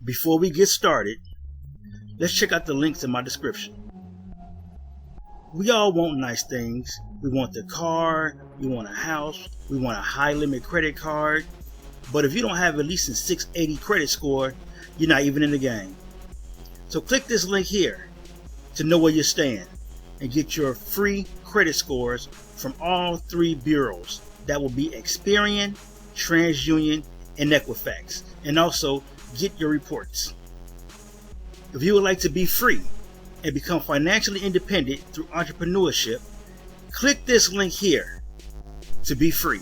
before we get started, let's check out the links in my description. We all want nice things. We want the car, we want a house, we want a high limit credit card. But if you don't have at least a 680 credit score, you're not even in the game. So click this link here to know where you stand and get your free credit scores from all three bureaus. That will be Experian, TransUnion, and Equifax. And also get your reports. If you would like to be free and become financially independent through entrepreneurship, click this link here to be free.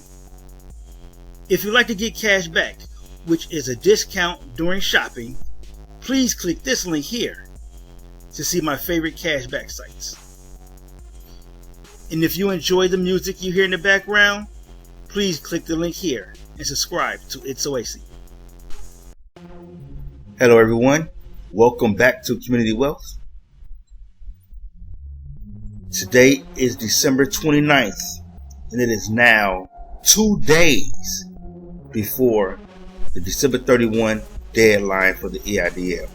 If you'd like to get cash back, which is a discount during shopping, please click this link here to see my favorite cashback sites. And if you enjoy the music you hear in the background, please click the link here and subscribe to It's Oasis. Hello everyone, welcome back to Community Wealth. Today is December 29th, and it is now 2 days before the December 31 deadline for the EIDL.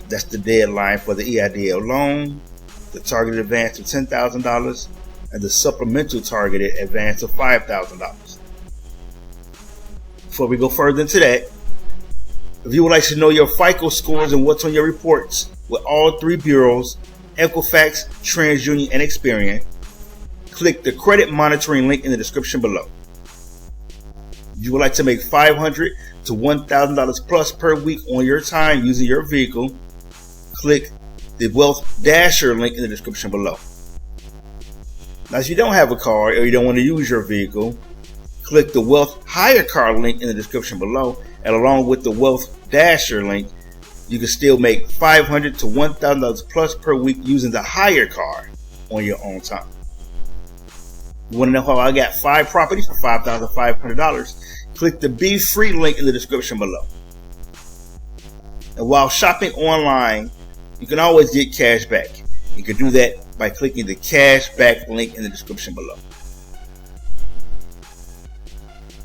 That's the deadline for the EIDL loan, the targeted advance of $10,000, and the supplemental targeted advance of $5,000. Before we go further into that, if you would like to know your FICO scores and what's on your reports with all three bureaus, Equifax, TransUnion, and Experian, click the credit monitoring link in the description below. If you would like to make $500 to $1,000 plus per week on your time using your vehicle, click the Wealth Dasher link in the description below. Now, if you don't have a car or you don't want to use your vehicle, click the Wealth Hire Car link in the description below, and along with the Wealth Dasher link, you can still make $500 to $1,000 plus per week using the hire car on your own time. You want to know how I got 5 properties for $5,500? Click the Be Free link in the description below. And while shopping online, you can always get cash back. You can do that by clicking the cash back link in the description below.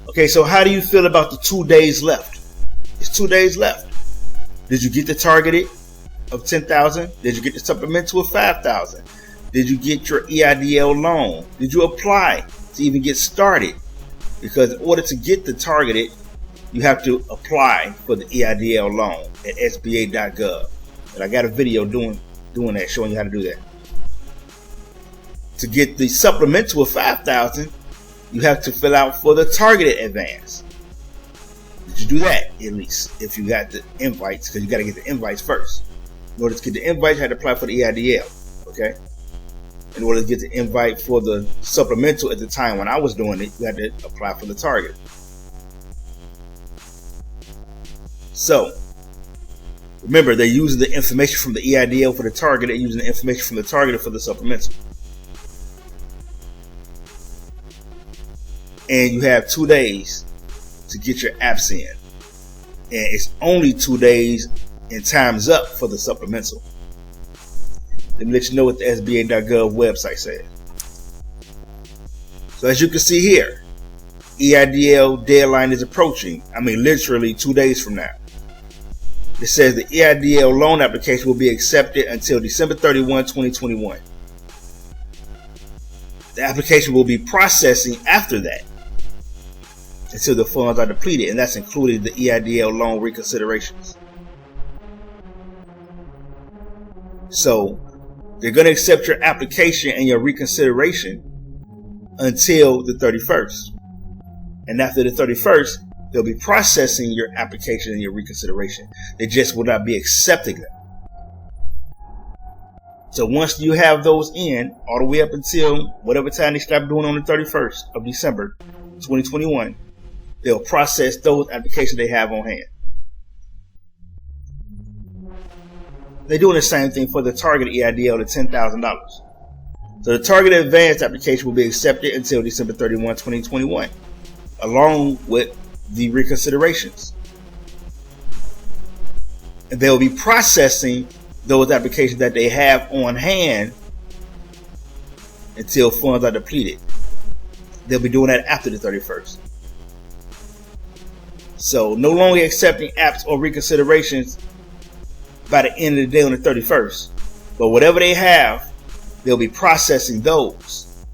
Okay, so how do you feel about the 2 days left? It's 2 days left. Did you get the targeted of $10,000? Did you get the supplemental of $5,000? Did you get your EIDL loan? Did you apply to even get started? Because in order to get the targeted, you have to apply for the EIDL loan at SBA.gov. And I got a video doing that, showing you how to do that. To get the supplemental of $5,000, you have to fill out for the targeted advance. Did you do that at least if you got the invites? Because you got to get the invites first. In order to get the invites, you had to apply for the EIDL. Okay. In order to get the invite for the supplemental at the time when I was doing it, you had to apply for the target. So remember, they're using the information from the EIDL for the target. They're using the information from the target for the supplemental. And you have 2 days to get your apps in. And it's only 2 days and time's up for the supplemental. Let me let you know what the SBA.gov website says. So as you can see here, EIDL deadline is approaching. I mean, literally 2 days from now. It says the EIDL loan application will be accepted until December 31, 2021. The application will be processing after that until the funds are depleted, and that's including the EIDL loan reconsiderations. So they're going to accept your application and your reconsideration until the 31st. And after the 31st, they'll be processing your application and your reconsideration. They just will not be accepting them. So once you have those in, all the way up until whatever time they stop doing on the 31st of December 2021, they'll process those applications they have on hand. They're doing the same thing for the target EIDL to $10,000. So the targeted advance application will be accepted until December 31, 2021, along with the reconsiderations. And they'll be processing those applications that they have on hand until funds are depleted. They'll be doing that after the 31st. So no longer accepting apps or reconsiderations by the end of the day on the 31st. But whatever they have, they'll be processing those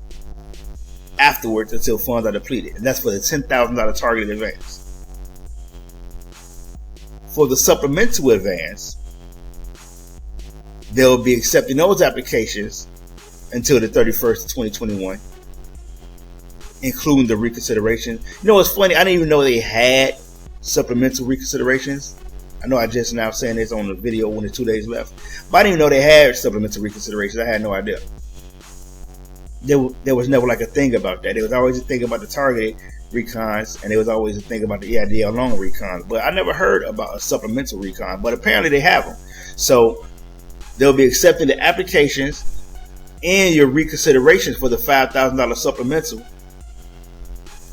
afterwards until funds are depleted. And that's for the $10,000 targeted advance. For the supplemental advance, they'll be accepting those applications until the 31st of 2021, including the reconsideration. You know what's funny? I didn't even know they had supplemental reconsiderations. I know I just now saying this on the video when there's 2 days left, but I didn't even know they had supplemental reconsiderations. I had no idea. There was never like a thing about that. There was always a thing about the targeted recons, and there was always a thing about the EIDL loan recons, but I never heard about a supplemental recon. But apparently they have them. So they'll be accepting the applications and your reconsiderations for the $5,000 supplemental,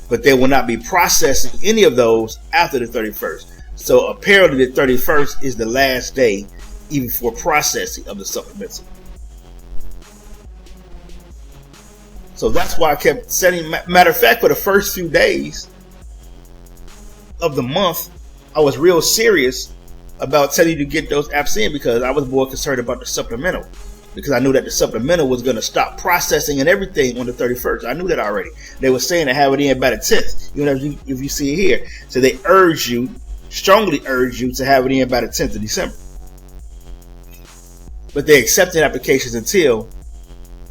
but they will not be processing any of those after the 31st. So apparently the 31st is the last day even for processing of the supplemental. So that's why I kept setting. Matter of fact, for the first few days of the month, I was real serious about telling you to get those apps in, because I was more concerned about the supplemental, because I knew that the supplemental was going to stop processing and everything on the 31st. I knew that already. They were saying to have it in by the 10th. You know, if you see it here, so they strongly urge you to have it in by the 10th of December. But they accepted applications until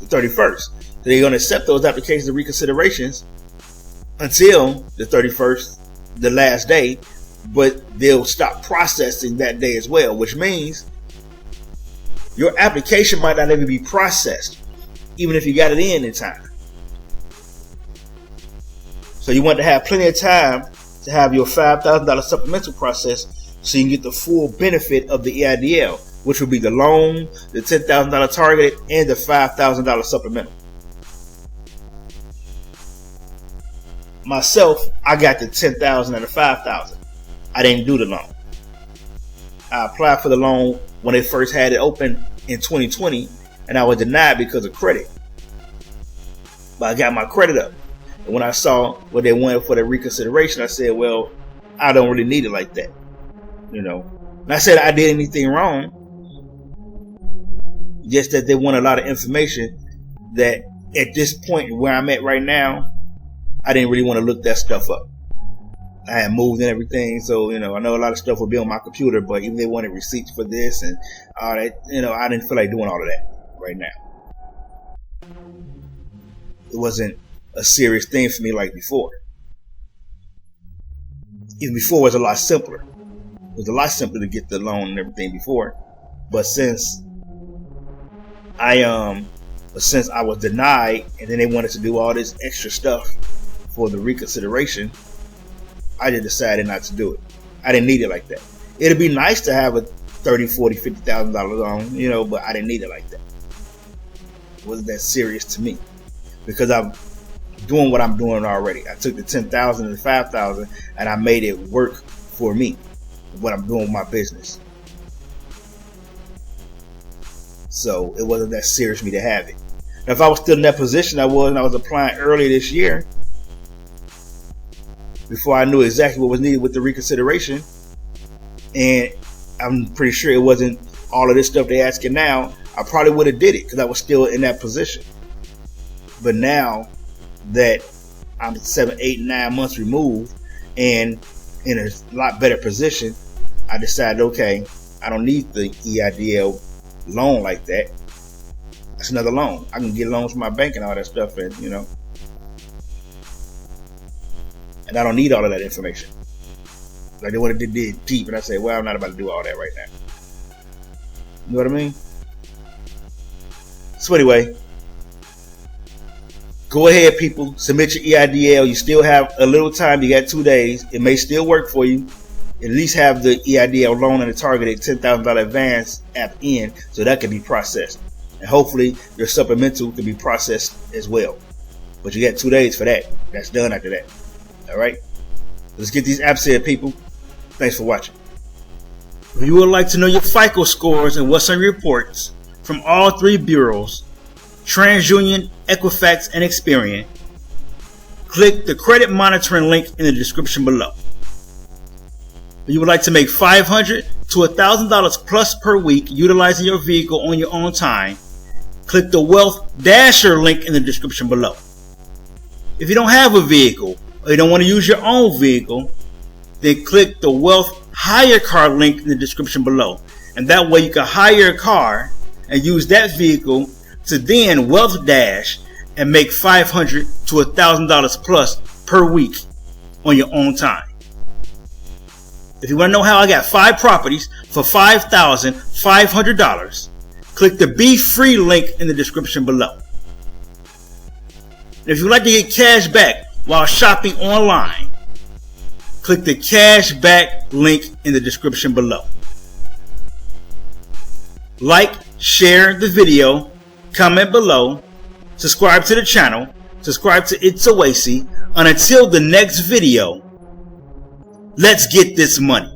the 31st. So they're going to accept those applications and reconsiderations until the 31st, the last day, but they'll stop processing that day as well, which means your application might not even be processed, even if you got it in time. So you want to have plenty of time to have your $5,000 supplemental process so you can get the full benefit of the EIDL, which will be the loan, the $10,000 targeted, and the $5,000 supplemental. Myself, I got the $10,000 and the $5,000. I didn't do the loan. I applied for the loan when they first had it open in 2020, and I was denied because of credit. But I got my credit up. And when I saw what they wanted for the reconsideration, I said, well, I don't really need it like that. You know, and I said I did anything wrong, just that they want a lot of information that at this point where I'm at right now, I didn't really want to look that stuff up. I had moved and everything, so, you know, I know a lot of stuff will be on my computer, but even they wanted receipts for this and all that, you know, I didn't feel like doing all of that right now. It wasn't a serious thing for me like before. Even before it was a lot simpler. It was a lot simpler to get the loan and everything before. But since I was denied, and then they wanted to do all this extra stuff for the reconsideration, I just decided not to do it. I didn't need it like that. It'd be nice to have a $30,000, $40,000, $50,000 loan, you know, but I didn't need it like that. It wasn't that serious to me, because I'm doing what I'm doing already. I took the $10,000 and the $5,000 and I made it work for me, what I'm doing with my business. So it wasn't that serious for me to have it. Now, if I was still in that position I was applying earlier this year, before I knew exactly what was needed with the reconsideration, and I'm pretty sure it wasn't all of this stuff they're asking now, I probably would have did it because I was still in that position. But now that I'm 7, 8, 9 months removed and in a lot better position, I decided, okay, I don't need the EIDL loan like that. That's another loan. I can get loans from my bank and all that stuff, and you know, and I don't need all of that information. Like they wanted to dig deep, and I say, well, I'm not about to do all that right now. You know what I mean? So anyway, go ahead, people. Submit your EIDL. You still have a little time. You got 2 days. It may still work for you. At least have the EIDL loan and the targeted $10,000 advance app in, so that can be processed. And hopefully your supplemental can be processed as well. But you got 2 days for that. That's done after that. All right? Let's get these apps in, people. Thanks for watching. If you would like to know your FICO scores and what's on your reports from all 3 bureaus, TransUnion, Equifax, and Experian, click the credit monitoring link in the description below. You would like to make $500 to $1,000 plus per week utilizing your vehicle on your own time, click the Wealth Dasher link in the description below. If you don't have a vehicle or you don't want to use your own vehicle, then click the Wealth Hire Car link in the description below. And that way you can hire a car and use that vehicle to then Wealth Dash and make $500 to $1,000 plus per week on your own time. If you want to know how I got 5 properties for $5,500, click the Be Free link in the description below. If you'd like to get cash back while shopping online, click the Cash Back link in the description below. Like, share the video, comment below, subscribe to the channel, subscribe to It's Oasis, and until the next video, let's get this money.